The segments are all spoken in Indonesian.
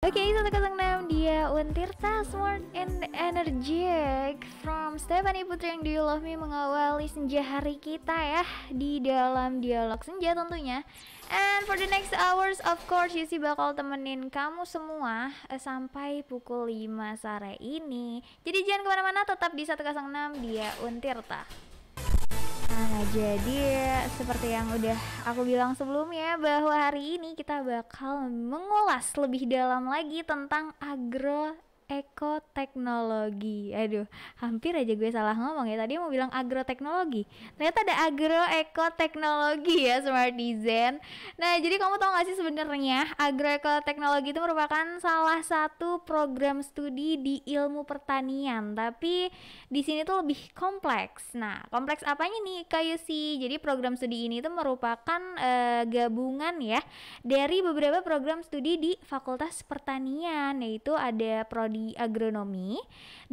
Oke, 106 dia Untirta Smart and Energetic from Stephanie Putri yang Do You Love Me mengawali senja hari kita ya di dalam dialog senja tentunya. And for the next hours of course Yusi bakal temenin kamu semua sampai pukul 5 sore ini. Jadi jangan kemana-mana, tetap di 106 dia Untirta. Nah, jadi seperti yang udah aku bilang sebelumnya bahwa hari ini kita bakal mengulas lebih dalam lagi tentang agroekoteknologi. Aduh, hampir aja gue salah ngomong ya. Tadi mau bilang agroteknologi. Ternyata ada agroekoteknologi ya, Smartizen. Nah, jadi kamu tahu gak sih sebenarnya agroekoteknologi itu merupakan salah satu program studi di ilmu pertanian, tapi di sini tuh lebih kompleks. Nah, kompleks apanya nih kayu sih? Jadi program studi ini tuh merupakan gabungan ya dari beberapa program studi di Fakultas Pertanian, yaitu ada prodi agronomi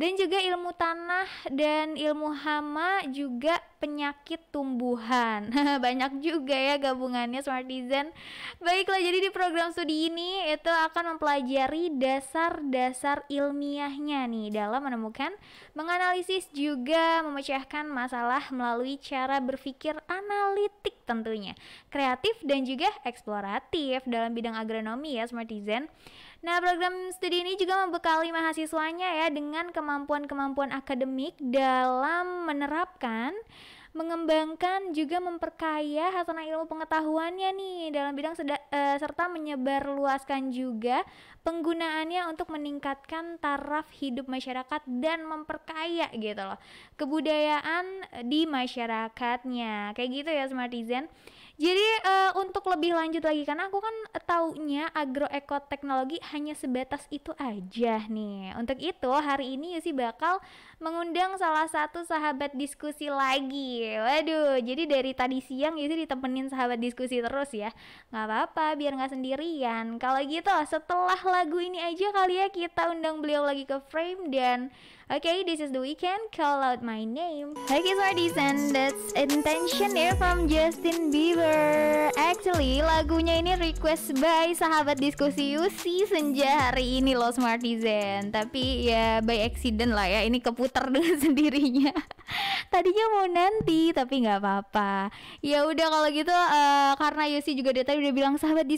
dan juga ilmu tanah dan ilmu hama, juga penyakit tumbuhan. Banyak juga ya gabungannya, Smartizen. Baiklah, jadi di program studi ini itu akan mempelajari dasar-dasar ilmiahnya nih dalam menemukan, menganalisis, juga memecahkan masalah melalui cara berpikir analitik tentunya, kreatif dan juga eksploratif dalam bidang agronomi ya, Smartizen. Nah, program studi ini juga membekali mahasiswanya ya dengan kemampuan-kemampuan akademik dalam menerapkan, mengembangkan, juga memperkaya hasanah ilmu pengetahuannya nih dalam bidang serta menyebarluaskan juga penggunaannya untuk meningkatkan taraf hidup masyarakat dan memperkaya gitu loh kebudayaan di masyarakatnya. Kayak gitu ya, Smartizen. Jadi untuk lebih lanjut lagi, karena aku kan taunya agroekoteknologi hanya sebatas itu aja nih. Untuk itu hari ini Yusi bakal mengundang salah satu sahabat diskusi lagi. Waduh, jadi dari tadi siang Yusi ditemenin sahabat diskusi terus ya. Nggak apa-apa, biar nggak sendirian. Kalau gitu setelah lagu ini aja kali ya kita undang beliau lagi ke frame. Dan okay, this is the weekend, call out my name. Hey kids, Martisan, that's Intention here from Justin Bieber. Actually, lagunya ini request by sahabat diskusi Yusi senja hari ini loh, Smartisan. Tapi ya by accident lah ya, ini keputar dengan sendirinya. Tadinya mau nanti, tapi nggak apa-apa. Ya udah kalau gitu, karena Yusi juga dari tadi udah bilang sahabat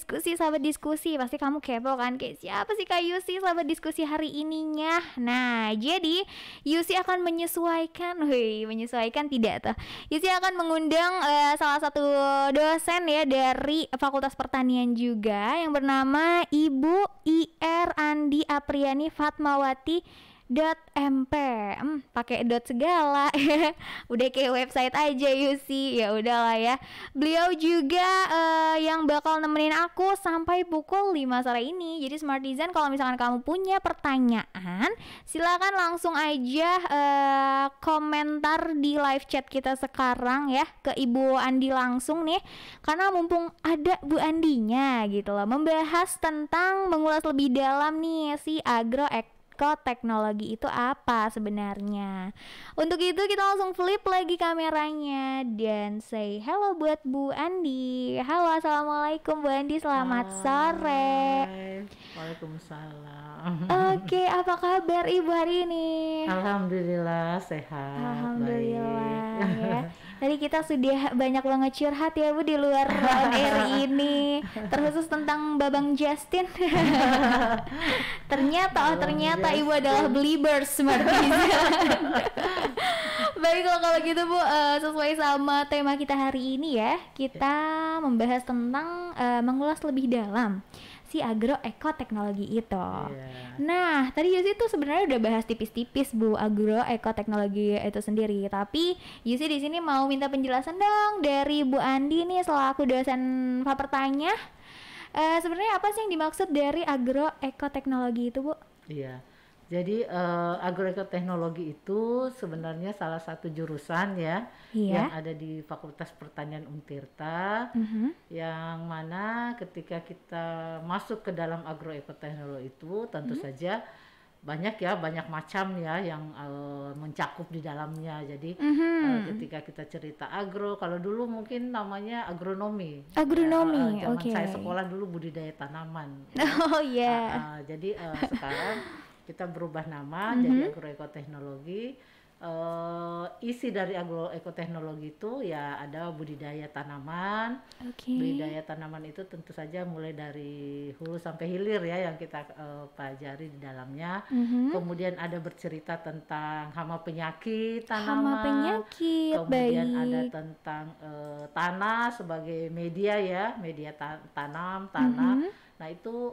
diskusi, pasti kamu kepo kan, kayak siapa sih Kak Yusi sahabat diskusi hari ininya. Nah, jadi Yusi akan menyesuaikan tidak tuh. Yusi akan mengundang salah satu dosen ya dari Fakultas Pertanian juga yang bernama Ibu IR Andi Apriani Fatmawati .mp. Pakai dot segala. Udah kayak website aja Yusi. Ya udahlah ya. Beliau juga yang bakal nemenin aku sampai pukul 5 sore ini. Jadi Smartizen, kalau misalkan kamu punya pertanyaan, silakan langsung aja komentar di live chat kita sekarang ya ke Ibu Andi langsung nih. Karena mumpung ada Bu Andinya gitu loh, membahas tentang, mengulas lebih dalam nih si agroekoteknologi itu apa sebenarnya. Untuk itu kita langsung flip lagi kameranya dan say hello buat Bu Andi. Halo, assalamualaikum Bu Andi, selamat sore. Waalaikumsalam. Oke, apa kabar Ibu hari ini? Alhamdulillah sehat. Alhamdulillah baik. ya. Tadi kita sudah banyak banget curhat ya Bu di luar on air ini, terkhusus tentang Babang Justin. ternyata Ibu adalah Beliebers, Smartizen. Baiklah kalau gitu Bu, sesuai sama tema kita hari ini ya, kita membahas tentang mengulas lebih dalam si agroekoteknologi itu. Yeah. Nah, tadi Yusi tuh sebenarnya udah bahas tipis-tipis Bu agroekoteknologi itu sendiri, tapi Yusi di sini mau minta penjelasan dong dari Bu Andi nih selaku dosen Fapertanya. Sebenarnya apa sih yang dimaksud dari agroekoteknologi itu, Bu? Iya. Jadi agroekoteknologi itu sebenarnya salah satu jurusan ya, yang ada di Fakultas Pertanian Untirta, yang mana ketika kita masuk ke dalam agroekoteknologi itu tentu saja banyak ya, banyak macam ya yang mencakup di dalamnya. Jadi ketika kita cerita agro, kalau dulu mungkin namanya agronomi. Agronomi, zaman saya sekolah dulu budidaya tanaman. Oh iya. Jadi sekarang kita berubah nama jadi agroekoteknologi. Isi dari agroekoteknologi itu ya ada budidaya tanaman. Budidaya tanaman itu tentu saja mulai dari hulu sampai hilir ya yang kita pelajari di dalamnya. Kemudian ada bercerita tentang hama penyakit tanaman. Kemudian ada tentang tanah sebagai media ya, media tanam, tanah. Nah itu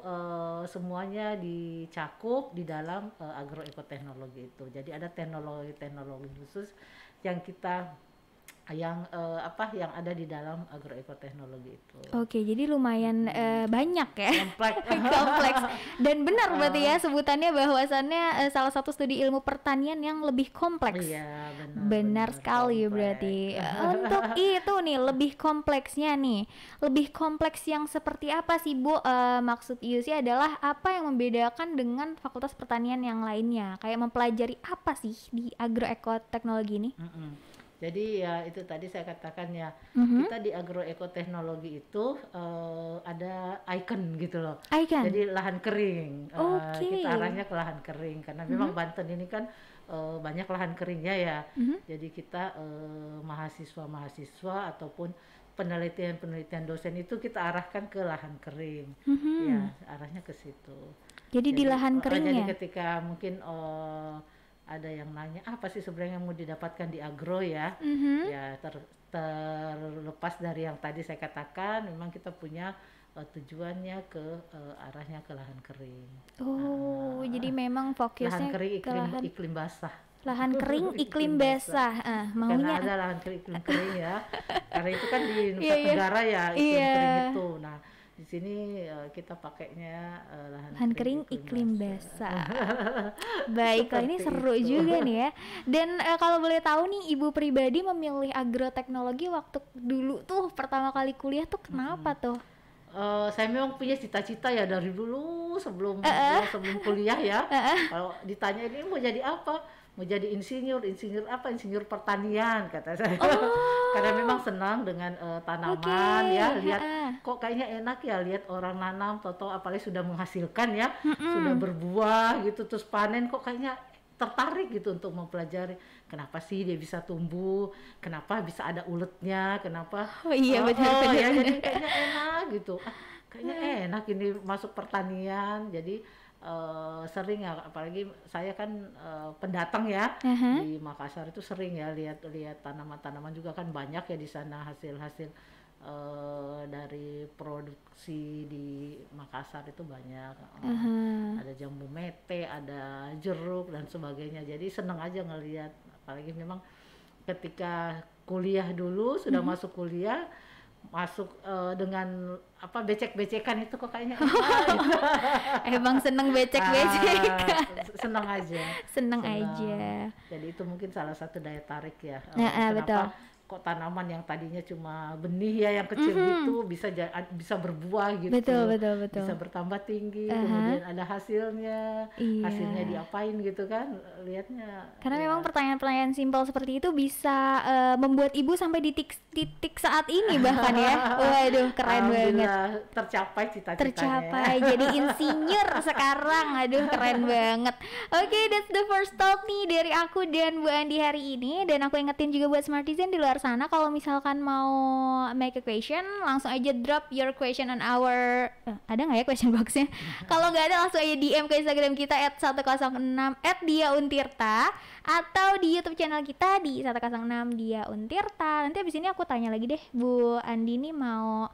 semuanya dicakup di dalam agroekoteknologi itu. Jadi ada teknologi khusus yang kita yang ada di dalam agroekoteknologi itu. Oke, jadi lumayan banyak ya. Kompleks. Dan benar berarti ya sebutannya bahwasannya salah satu studi ilmu pertanian yang lebih kompleks. Iya, benar sekali kompleks. Berarti untuk itu nih lebih kompleksnya nih. Lebih kompleks yang seperti apa sih Bu? Maksud Yusi adalah apa yang membedakan dengan fakultas pertanian yang lainnya? Kayak mempelajari apa sih di agroekoteknologi ini? Jadi ya itu tadi saya katakan ya, kita di agroekoteknologi itu ada icon gitu loh. Jadi lahan kering. Kita arahnya ke lahan kering karena memang Banten ini kan banyak lahan keringnya ya. Jadi kita mahasiswa ataupun penelitian dosen itu kita arahkan ke lahan kering. Ya, arahnya ke situ. Jadi di lahan keringnya. Jadi ketika mungkin ada yang nanya apa sih sebenarnya yang mau didapatkan di agro ya, ya terlepas dari yang tadi saya katakan, memang kita punya tujuannya ke arahnya ke lahan kering. Jadi memang fokusnya lahan kering iklim basah. Lahan kering iklim basah. Maunya karena ada lahan kering iklim kering ya. Karena itu kan di Nusa Tenggara ya iklim kering itu. Nah di sini kita pakainya lahan kering iklim basah. Baiklah, ini seru juga nih ya. Dan kalau boleh tahu nih, Ibu pribadi memilih agroteknologi waktu dulu tuh pertama kali kuliah tuh kenapa tuh? Saya memang punya cita-cita ya dari dulu sebelum kuliah ya. Kalau ditanya ini mau jadi apa? Mau jadi insinyur apa? Insinyur pertanian kata saya. Karena memang senang dengan tanaman ya, lihat kok kayaknya enak ya lihat orang nanam, tahu-tahu apalagi sudah menghasilkan ya, sudah berbuah gitu terus panen, kok kayaknya tertarik gitu untuk mempelajari kenapa sih dia bisa tumbuh, kenapa bisa ada uletnya, kenapa benar. Ya jadi kayaknya enak gitu. Kayaknya enak ini masuk pertanian. Jadi sering ya, apalagi saya kan pendatang ya di Makassar itu sering ya lihat tanaman-tanaman juga kan banyak ya di sana hasil-hasil dari produksi di Makassar itu banyak. Ada jambu mete, ada jeruk dan sebagainya. Jadi seneng aja ngelihat, apalagi memang ketika kuliah dulu sudah masuk kuliah dengan becek-becekan itu kok kayaknya emang seneng becek-becekan. seneng aja. Jadi itu mungkin salah satu daya tarik ya. Betul. Kok tanaman yang tadinya cuma benih ya yang kecil gitu bisa berbuah gitu. Betul. Bisa bertambah tinggi, kemudian ada hasilnya. Hasilnya diapain gitu kan lihatnya. Karena memang pertanyaan-pertanyaan simpel seperti itu bisa membuat Ibu sampai di titik saat ini bahkan ya. Waduh, keren banget. Tercapai cita-citanya. Tercapai jadi insinyur sekarang. Aduh, keren banget. Oke, that's the first talk nih dari aku dan Bu Andi hari ini. Dan aku ingetin juga buat Smartizen di luar sana, kalau misalkan mau make a question langsung aja drop your question on our ada nggak ya question boxnya? Kalau nggak ada langsung aja DM ke Instagram kita @106 @diauntirta atau di YouTube channel kita di 106 Dia Untirta. Nanti abis ini aku tanya lagi deh Bu Andi nih mau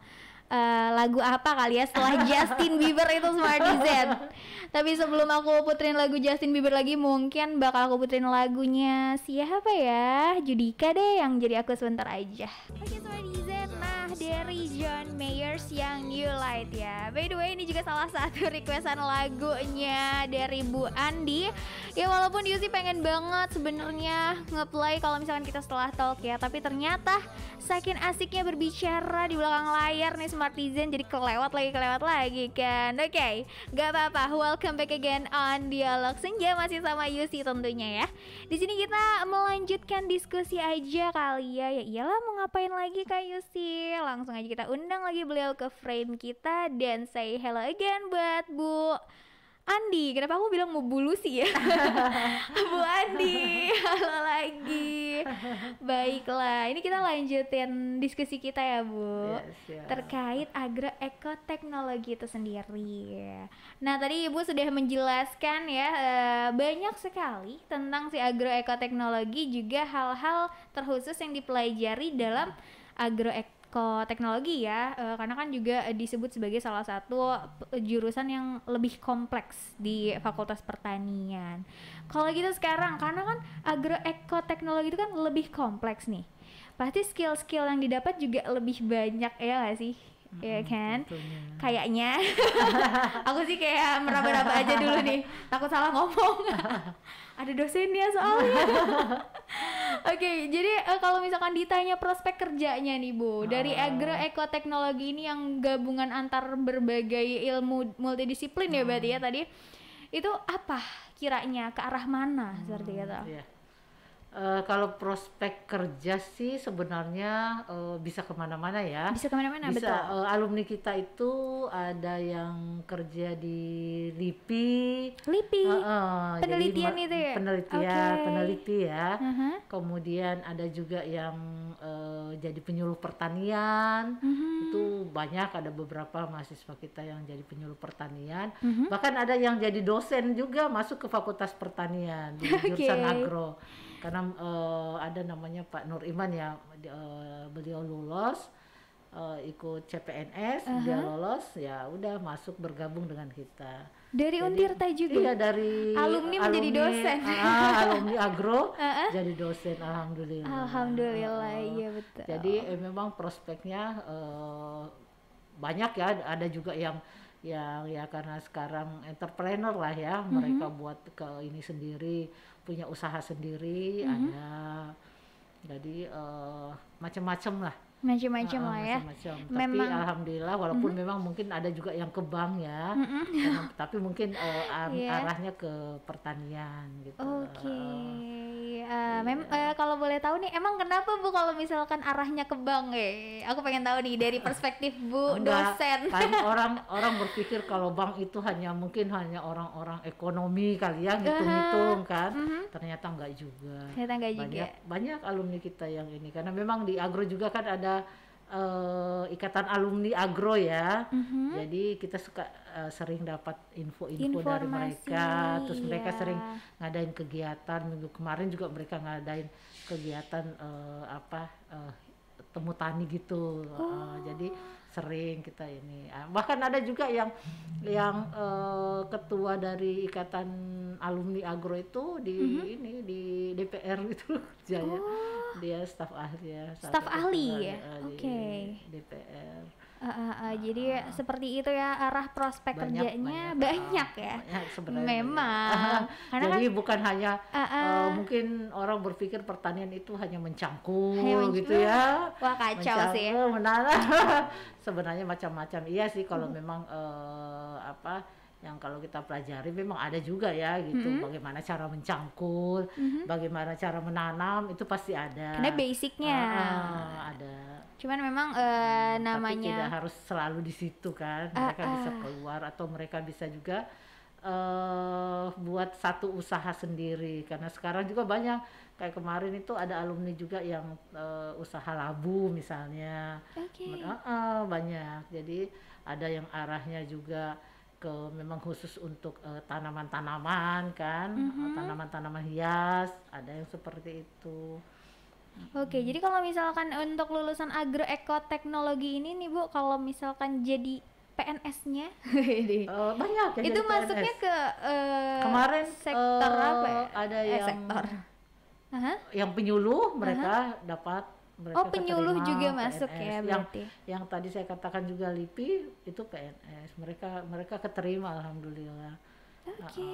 lagu apa kali ya setelah Justin Bieber itu Smartizen. Tapi sebelum aku puterin lagu Justin Bieber lagi, mungkin bakal aku puterin lagunya siapa ya? Judika deh, yang jadi aku sebentar aja. Oke Smartizen, nah dari John Mayers yang New Light ya. By the way, ini juga salah satu requestan lagunya dari Bu Andi. Ya walaupun Yusi pengen banget sebenarnya nge-play kalau misalkan kita setelah talk ya, tapi ternyata saking asiknya berbicara di belakang layar nih Smartizen, jadi kelewat lagi kan. Oke, gak apa-apa. Welcome back again on Dialog Senja, masih sama Yusi tentunya ya. Di sini kita melanjutkan diskusi aja kali ya. Ya iyalah, mau ngapain lagi Kak Yusi? Langsung aja kita undang lagi beliau ke frame kita dan say hello again buat Bu Andi. Kenapa aku bilang mau Bu Lucy ya? Bu Andi, halo lagi. Baiklah, ini kita lanjutin diskusi kita ya Bu, terkait agroekoteknologi itu sendiri. Nah tadi Ibu sudah menjelaskan ya banyak sekali tentang si agroekoteknologi, juga hal-hal terkhusus yang dipelajari dalam agroekoteknologi ya, karena kan juga disebut sebagai salah satu jurusan yang lebih kompleks di Fakultas Pertanian. Kalau gitu sekarang, karena kan agroekoteknologi itu kan lebih kompleks nih, pasti skill-skill yang didapat juga lebih banyak ya nggak sih? Ya kan? Kayaknya aku sih kayak meraba-raba aja dulu nih, takut salah ngomong. Ada dosennya soalnya. Oke, jadi kalau misalkan ditanya prospek kerjanya nih Bu, dari agroekoteknologi ini yang gabungan antar berbagai ilmu multidisiplin ya berarti ya tadi, itu apa kiranya, ke arah mana seperti itu? Yeah. Kalau prospek kerja sih sebenarnya bisa kemana-mana ya. Bisa kemana-mana, bisa, betul. alumni kita itu ada yang kerja di LIPI. Penelitian itu ya? Peneliti ya. Kemudian ada juga yang jadi penyuluh pertanian. Itu banyak, ada beberapa mahasiswa kita yang jadi penyuluh pertanian. Bahkan ada yang jadi dosen juga masuk ke Fakultas Pertanian di jurusan agro. Karena ada namanya Pak Nur Iman ya, beliau lulus ikut CPNS, dia lolos, ya udah masuk bergabung dengan kita. Dari Untirta juga? Iya, dari alumni menjadi dosen. Alumni agro jadi dosen, alhamdulillah. Alhamdulillah, iya betul. Jadi memang prospeknya banyak ya, ada juga yang ya karena sekarang entrepreneur lah ya, mereka buat ke ini sendiri, punya usaha sendiri, ada, jadi macam-macam lah. Macam-macam lah ya. Tapi alhamdulillah, walaupun memang mungkin ada juga yang ke bank ya, tapi mungkin arahnya ke pertanian gitu. Kalau boleh tahu nih, emang kenapa Bu kalau misalkan arahnya ke bank Aku pengen tahu nih dari perspektif Bu dosen. Kan orang berpikir kalau bank itu mungkin hanya orang-orang ekonomi kali ya, ngitung-ngitung kan. Ternyata enggak juga. Banyak alumni kita yang ini, karena memang di agro juga kan ada ikatan alumni agro ya. Jadi kita sering dapat info-info dari mereka, terus mereka sering ngadain kegiatan. Minggu kemarin juga mereka ngadain kegiatan temu tani gitu. Jadi sering kita ini, bahkan ada juga yang ketua dari ikatan alumni agro itu di ini di DPR gitu kerjanya. Dia staf ahli ya. Staf ahli ya. DPR. Jadi seperti itu ya arah prospek kerjanya banyak ya. Banyak sebenarnya. Memang. Karena jadi bukan hanya mungkin orang berpikir pertanian itu hanya mencangkul gitu ya. Wah, kacau sih. Sebenarnya macam-macam. Iya sih, kalau memang yang kalau kita pelajari memang ada juga ya gitu, bagaimana cara mencangkul, bagaimana cara menanam, itu pasti ada. Karena basicnya ada. Cuman memang namanya tapi tidak harus selalu di situ kan. Mereka bisa keluar, atau mereka bisa juga buat satu usaha sendiri, karena sekarang juga banyak, kayak kemarin itu ada alumni juga yang usaha labu misalnya. Banyak. Jadi ada yang arahnya juga ke memang khusus untuk tanaman-tanaman kan, tanaman-tanaman hias, ada yang seperti itu. Jadi kalau misalkan untuk lulusan agroekoteknologi ini nih Bu, kalau misalkan jadi PNS-nya banyak ya. Itu masuknya PNS. ke kemarin sektor apa ya? Ada yang sektor. Yang penyuluh mereka dapat mereka penyuluh keterima juga masuk PNS. ya berarti. Yang tadi saya katakan juga LIPI itu PNS, mereka keterima alhamdulillah. Oke, Jadi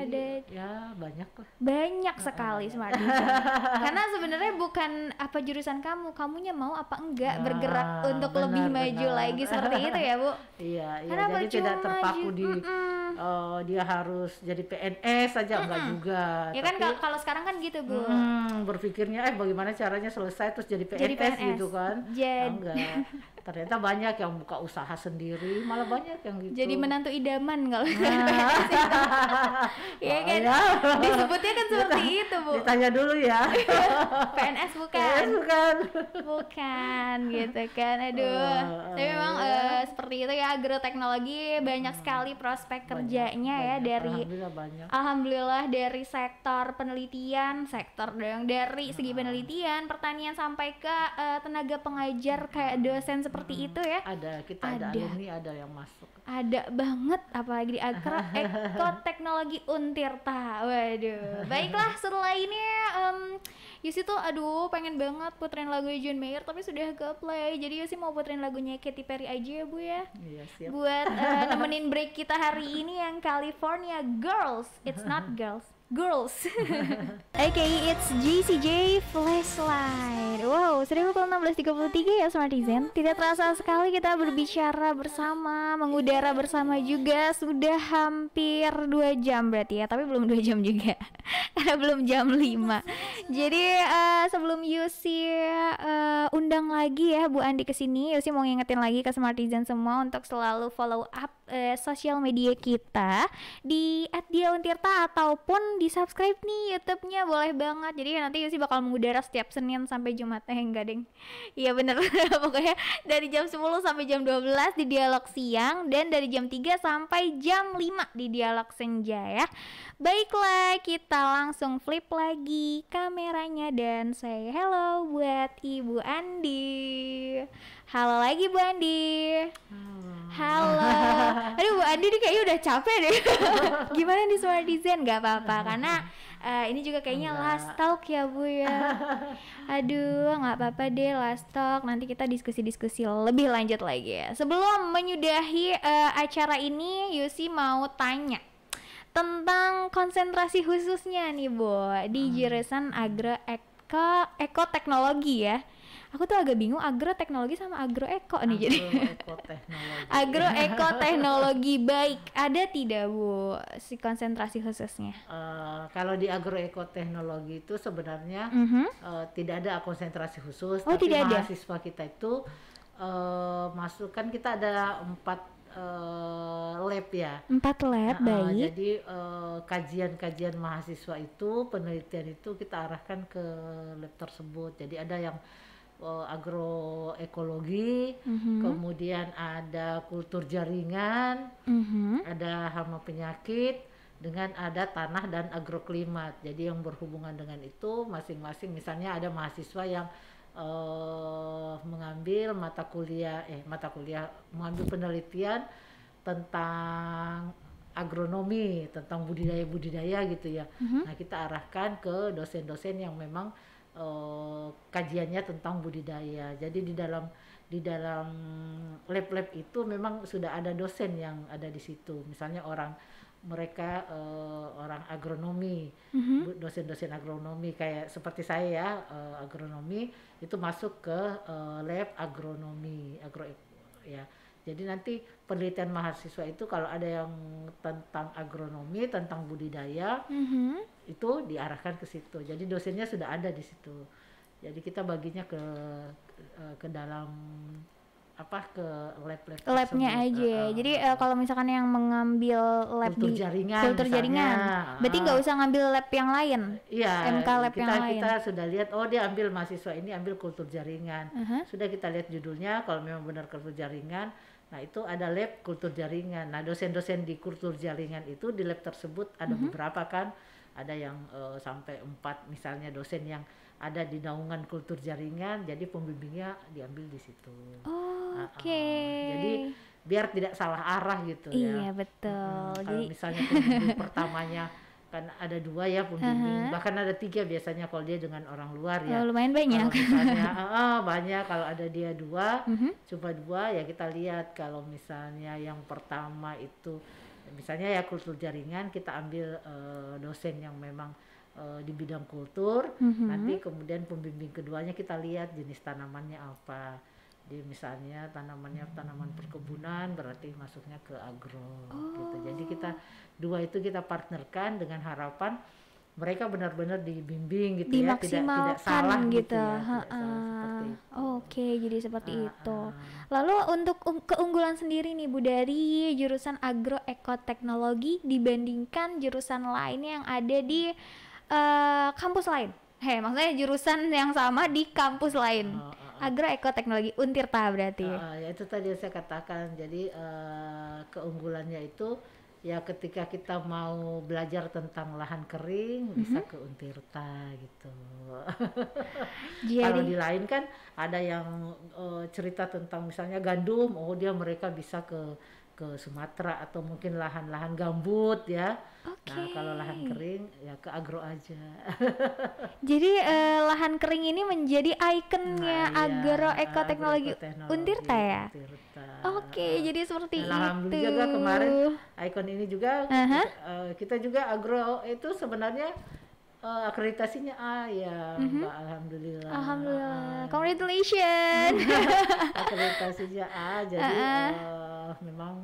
ada ya banyak lah. banyak sekali Smart Design. Karena sebenarnya bukan apa jurusan kamunya mau apa enggak bergerak untuk lebih maju lagi seperti itu ya Bu. Iya, Karena jadi tidak terpaku di dia harus jadi PNS saja enggak juga. Ya kan kalau sekarang kan gitu Bu. Berpikirnya bagaimana caranya selesai terus jadi PNS gitu kan. Enggak. Ternyata banyak yang buka usaha sendiri, malah banyak yang gitu. Jadi menantu idaman kalau ya kan, disebutnya kan seperti itu Bu. Ditanya dulu ya. PNS bukan? PNS bukan. Bukan gitu kan, aduh. Tapi memang seperti itu ya, agroteknologi banyak sekali prospek kerjanya ya dari Alhamdulillah dari sektor penelitian, dari segi penelitian, pertanian sampai ke tenaga pengajar kayak dosen seperti itu ya. Ada alumni ada yang masuk. Ada banget, apalagi di Ekoteknologi Untirta. Waduh. Baiklah, setelah ini Yusi tuh aduh pengen banget puterin lagu John Mayer tapi sudah ke play. Jadi Yusi mau puterin lagunya Katy Perry aja ya Bu ya. Iya, siap. Buat nemenin break kita hari ini yang California Girls. It's not girls. Okay, it's GCJ Flashlight. Wow, 1633 ya Smart Design. Tidak terasa sekali kita berbicara bersama, mengudara bersama juga. Sudah hampir 2 jam berarti ya, tapi belum 2 jam juga karena belum jam 5. Jadi sebelum Yusi undang lagi ya Bu Andi kesini, Yusi mau ngingetin lagi ke Smart Design semua untuk selalu follow up sosial media kita di @diauntirta ataupun di subscribe nih YouTube-nya, boleh banget. Jadi nanti Yusi bakal mengudara setiap Senin sampai Jumat. Enggak deng. Iya bener. Pokoknya dari jam 10 sampai jam 12 di Dialog Siang, dan dari jam 3 sampai jam 5 di Dialog Senja ya. Baiklah, kita langsung flip lagi kameranya dan say hello buat Ibu Andi. Halo lagi Bu Andi. Halo. Aduh Bu Andi nih kayaknya udah capek deh. Gimana nih Smart Design? Gak apa-apa karena ini juga kayaknya last talk ya Bu ya. Aduh gak apa-apa deh, last talk. Nanti kita diskusi-diskusi lebih lanjut lagi ya. Sebelum menyudahi acara ini, Yusi mau tanya tentang konsentrasi khususnya nih Bu di jurusan Ekoteknologi ya. Aku tuh agak bingung agroteknologi sama agroeko nih jadi. Agroekoteknologi baik, ada tidak Bu si konsentrasi khususnya? Kalau di agroekoteknologi itu sebenarnya tidak ada konsentrasi khusus, tapi tidak ada. Mahasiswa kita itu masuk kan kita ada 4 lab ya. 4 lab, baik. Jadi kajian-kajian mahasiswa itu, penelitian itu kita arahkan ke lab tersebut. Jadi ada yang agroekologi, kemudian ada kultur jaringan, ada hama penyakit, dengan ada tanah dan agroklimat. Jadi yang berhubungan dengan itu masing-masing, misalnya ada mahasiswa yang mengambil mata kuliah mengambil penelitian tentang agronomi, tentang budidaya gitu ya. Nah kita arahkan ke dosen-dosen yang memang kajiannya tentang budidaya. Jadi di dalam lab-lab itu memang sudah ada dosen yang ada di situ. Misalnya orang agronomi, dosen-dosen agronomi kayak seperti saya ya, agronomi itu masuk ke lab agronomi, ya. Jadi nanti penelitian mahasiswa itu kalau ada yang tentang agronomi, tentang budidaya, itu diarahkan ke situ. Jadi dosennya sudah ada di situ. Jadi kita baginya ke dalam ke lab-nya aja. Jadi kalau misalkan yang mengambil lab kultur jaringan, berarti nggak usah ngambil lab yang lain. Iya, MK lab yang lain. Kita sudah lihat, dia ambil mahasiswa ini ambil kultur jaringan. Sudah kita lihat judulnya, kalau memang benar kultur jaringan, nah itu ada lab kultur jaringan. Nah dosen-dosen di kultur jaringan itu di lab tersebut ada beberapa kan, ada yang sampai 4 misalnya dosen yang ada di naungan kultur jaringan, jadi pembimbingnya diambil di situ. Oke. Jadi biar tidak salah arah gitu ya. Iya betul. Kalau misalnya pembimbing pertamanya kan ada 2 ya pembimbing, bahkan ada 3 biasanya kalau dia dengan orang luar ya. Lumayan banyak. Kalau misalnya banyak, kalau ada dia 2, coba 2 ya kita lihat. Kalau misalnya yang pertama itu misalnya ya kultur jaringan, kita ambil dosen yang memang di bidang kultur. Nanti kemudian pembimbing keduanya kita lihat jenis tanamannya apa. Di misalnya tanamannya tanaman perkebunan, berarti masuknya ke agro gitu. Jadi kita 2 itu kita partnerkan dengan harapan mereka benar-benar dibimbing gitu ya, tidak salah gitu ya, tidak salah seperti itu. Oke, jadi seperti itu. Lalu untuk keunggulan sendiri nih Bu dari jurusan agroekoteknologi dibandingkan jurusan lainnya yang ada di kampus lain. Maksudnya jurusan yang sama di kampus lain. Agroekoteknologi Untirta berarti. Ya itu tadi yang saya katakan. Jadi keunggulannya itu ya ketika kita mau belajar tentang lahan kering bisa ke Untirta gitu. Kalau di lain kan ada yang cerita tentang misalnya gandum, mereka bisa ke Sumatera atau mungkin lahan-lahan gambut ya. Nah kalau lahan kering ya ke agro aja. Jadi lahan kering ini menjadi ikonnya agroekoteknologi Untirta ya. Jadi seperti itu. Alhamdulillah juga kemarin ikon ini juga kita juga agro itu sebenarnya akreditasinya A ya, Mbak. Alhamdulillah. Congratulations. Akreditasinya A, jadi memang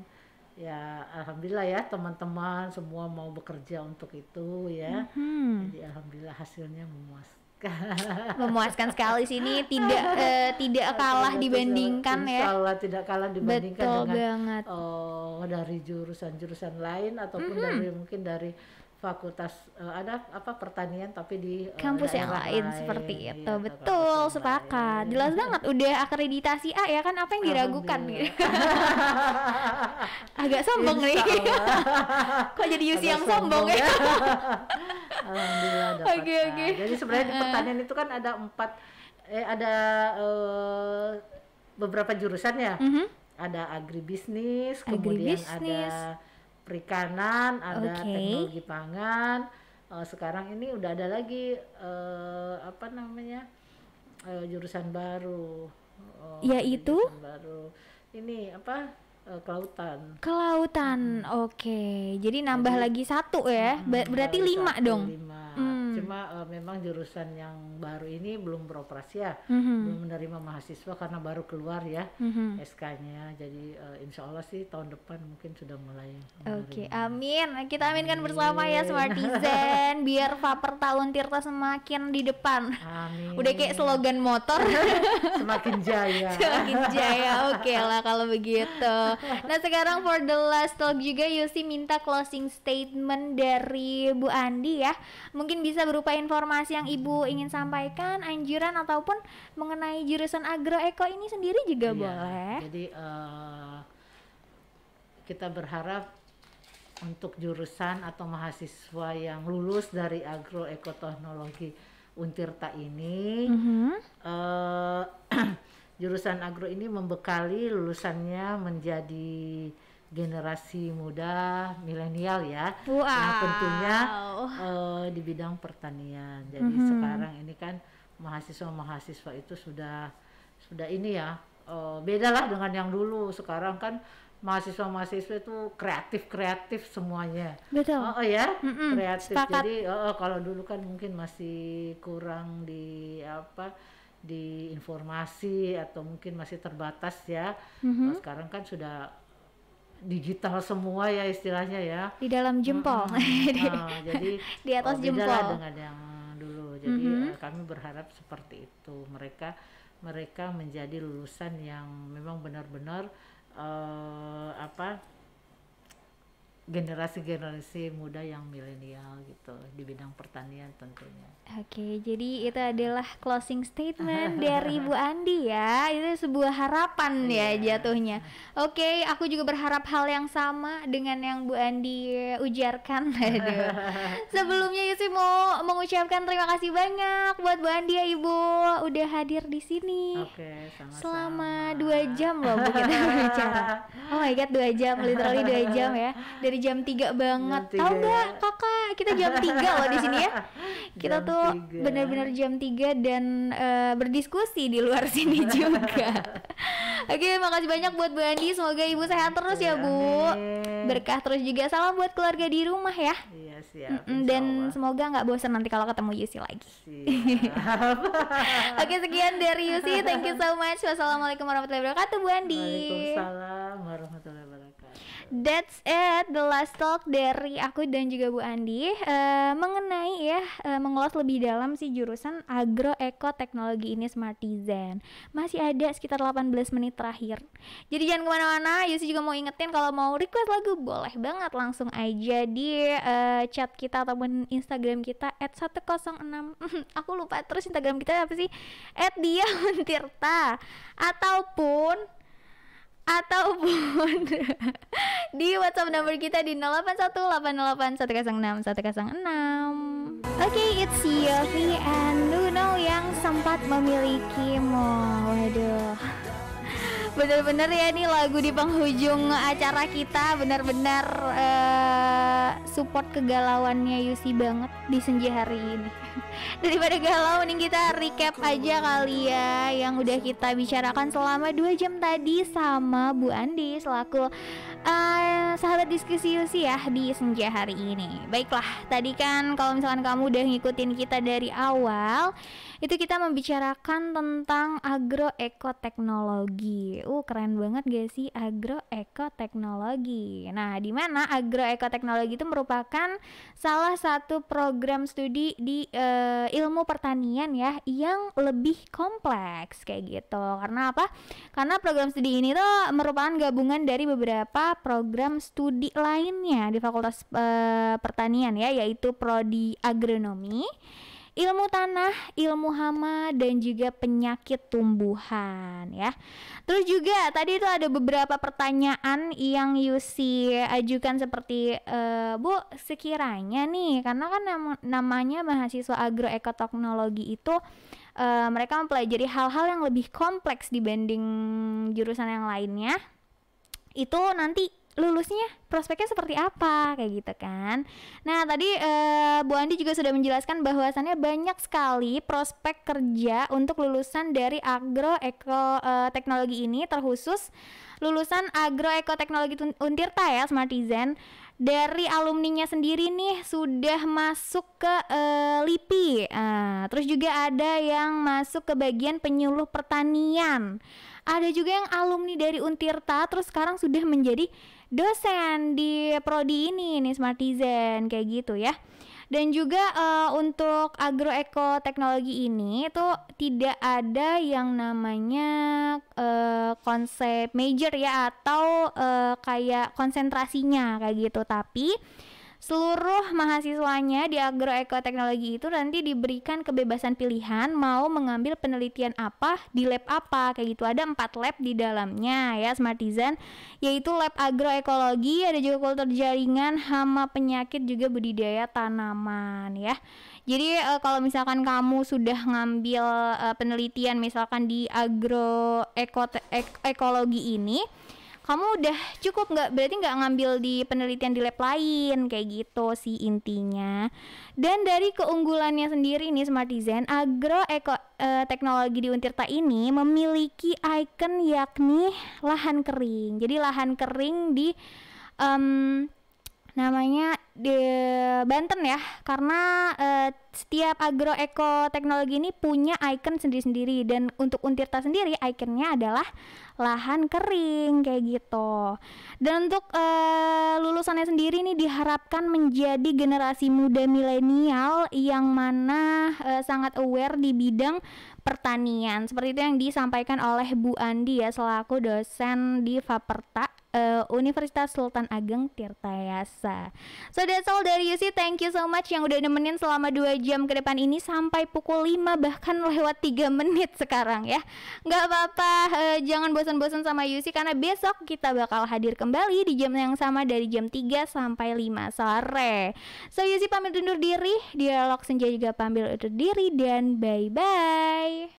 ya alhamdulillah ya teman-teman semua mau bekerja untuk itu ya. Jadi alhamdulillah hasilnya memuaskan sekali sini, tidak kalah dibandingkan ya. Insya Allah tidak kalah dibandingkan dengan banget. Dari jurusan-jurusan lain ataupun dari mungkin dari fakultas ada pertanian tapi di kampus yang lain seperti itu. Betul, sepakat. Jelas banget udah akreditasi A ya kan, apa yang diragukan gitu. Agak sombong nih. Kok jadi Yusi yang sombong ya? Alhamdulillah dapat. Oke. Jadi sebenarnya di pertanian itu kan ada ada beberapa jurusan ya. Ada agribisnis, kemudian ada perikanan, ada teknologi pangan. Sekarang ini udah ada lagi jurusan baru. Yaitu jurusan baru. Ini kelautan. Oke. Jadi nambah lagi 1 ya. Berarti 5 dong. 5. Cuma memang jurusan yang baru ini belum beroperasi ya. Belum menerima mahasiswa karena baru keluar ya SK-nya. Jadi insya Allah sih tahun depan mungkin sudah mulai. Oke, amin. Kita aminkan bersama ya Smartizen biar Faperta Untirta semakin di depan. Amin. Udah kayak slogan motor. Semakin jaya. Semakin jaya. Oke lah kalau begitu. Nah sekarang for the last talk juga Yusi minta closing statement dari Bu Andi ya. Mungkin bisa berupa informasi yang Ibu ingin sampaikan, anjuran ataupun mengenai jurusan agroeko ini sendiri juga boleh. Jadi kita berharap untuk jurusan atau mahasiswa yang lulus dari agroekoteknologi Untirta ini, jurusan agro ini membekali lulusannya menjadi generasi muda milenial ya, yang tentunya di bidang pertanian. Jadi sekarang ini kan mahasiswa itu sudah ini ya, beda lah dengan yang dulu. Sekarang kan mahasiswa itu kreatif semuanya. Betul. Kreatif. Sepakat. Jadi kalau dulu kan mungkin masih kurang di informasi atau mungkin masih terbatas ya. Sekarang kan sudah digital semua ya istilahnya ya. Di dalam jempol. Jadi di atas jempol. Beda dengan yang dulu. Jadi kami berharap seperti itu. Mereka menjadi lulusan yang memang benar-benar generasi muda yang milenial gitu di bidang pertanian tentunya. Oke, jadi itu adalah closing statement dari Bu Andi ya. Itu sebuah harapan ya jatuhnya. Oke, aku juga berharap hal yang sama dengan yang Bu Andi ujarkan. Sebelumnya Yusi mau mengucapkan terima kasih banyak buat Bu Andi ya Ibu udah hadir di sini. Oke, sama-sama. Selama 2 jam loh Bu kita berbicara. Oh my god, 2 jam, literally 2 jam ya. Dari jam 3 banget. Tahu nggak kakak kita jam 3 loh di sini ya. Kita Jam tuh 3. benar-benar jam 3 dan berdiskusi di luar sini juga. Oke, makasih banyak buat Bu Andi. Semoga Ibu sehat terus ya, Bu. Amin. Berkah terus juga. Salam buat keluarga di rumah ya. Iya, siap. Dan insyaallah. semoga nggak bosan nanti kalau ketemu Yusi lagi. Siap. Oke, sekian dari Yusi. Thank you so much. Wassalamualaikum warahmatullahi wabarakatuh, Bu Andi. Waalaikumsalam warahmatullahi wabarakatuh. That's it, the last talk dari aku dan juga Bu Andi mengenai ya mengulas lebih dalam si jurusan agroekoteknologi ini Smartizen. Masih ada sekitar 18 menit terakhir. Jadi jangan kemana-mana. Yusi juga mau ingetin kalau mau request lagu boleh banget langsung aja di chat kita ataupun Instagram kita @106. Aku lupa terus Instagram kita apa sih? @diamuntirta ataupun di WhatsApp number kita di 081881061006. Oke, it's Yofi and Nuno yang sempat memilikimu. Waduh, bener-bener ya nih lagu di penghujung acara kita. Benar-benar support kegalauannya Yusi banget di senja hari ini. Daripada galau, mending kita recap aja kali ya yang udah kita bicarakan selama 2 jam tadi sama Bu Andi selaku sahabat diskusi Yusi ya di senja hari ini. Baiklah, tadi kan kalau misalkan kamu udah ngikutin kita dari awal, itu kita membicarakan tentang agroekoteknologi. Keren banget gak sih agroekoteknologi? Nah, di mana agroekoteknologi itu merupakan salah satu program studi di ilmu pertanian ya yang lebih kompleks kayak gitu. Karena apa? Karena program studi ini tuh merupakan gabungan dari beberapa program studi lainnya di Fakultas Pertanian ya, yaitu prodi agronomi, ilmu tanah, ilmu hama, dan juga penyakit tumbuhan ya. Terus juga tadi itu ada beberapa pertanyaan yang Yusi ajukan seperti Bu, sekiranya nih, karena kan namanya mahasiswa agroekoteknologi itu mereka mempelajari hal-hal yang lebih kompleks dibanding jurusan yang lainnya. Itu nanti lulusnya prospeknya seperti apa kayak gitu kan. Nah tadi Bu Andi juga sudah menjelaskan bahwasannya banyak sekali prospek kerja untuk lulusan dari agroekoteknologi ini, terkhusus lulusan agroekoteknologi Untirta ya Smartizen. Dari alumninya sendiri nih sudah masuk ke LIPI, terus juga ada yang masuk ke bagian penyuluh pertanian. Ada juga yang alumni dari Untirta terus sekarang sudah menjadi dosen di prodi ini nih Smartizen kayak gitu ya. Dan juga untuk agroekoteknologi ini itu tidak ada yang namanya konsep major ya atau kayak konsentrasinya kayak gitu, tapi seluruh mahasiswanya di agroekoteknologi itu nanti diberikan kebebasan pilihan mau mengambil penelitian apa di lab apa kayak gitu. Ada 4 lab di dalamnya ya Smartizen, yaitu lab agroekologi, ada juga kultur jaringan, hama penyakit, juga budidaya tanaman ya. Jadi kalau misalkan kamu sudah ngambil penelitian misalkan di agroekologi ini, kamu udah cukup berarti nggak ngambil di penelitian di lab lain kayak gitu sih intinya. Dan dari keunggulannya sendiri nih Smartizen, agroekoteknologi di Untirta ini memiliki ikon yakni lahan kering. Jadi lahan kering di namanya di Banten ya, karena setiap agroekoteknologi ini punya ikon sendiri-sendiri, dan untuk Untirta sendiri ikonnya adalah lahan kering kayak gitu. Dan untuk lulusannya sendiri nih diharapkan menjadi generasi muda milenial yang mana sangat aware di bidang pertanian, seperti itu yang disampaikan oleh Bu Andi ya selaku dosen di Faperta Universitas Sultan Ageng Tirtayasa. So that's all dari Yusi. Thank you so much yang udah nemenin selama 2 jam ke depan ini sampai pukul 5 bahkan lewat 3 menit sekarang ya. Nggak apa-apa, jangan bosan-bosan sama Yusi karena besok kita bakal hadir kembali di jam yang sama dari jam 3 sampai 5 sore. So Yusi pamit undur diri, Dialog Senja juga pamit undur diri, dan bye-bye.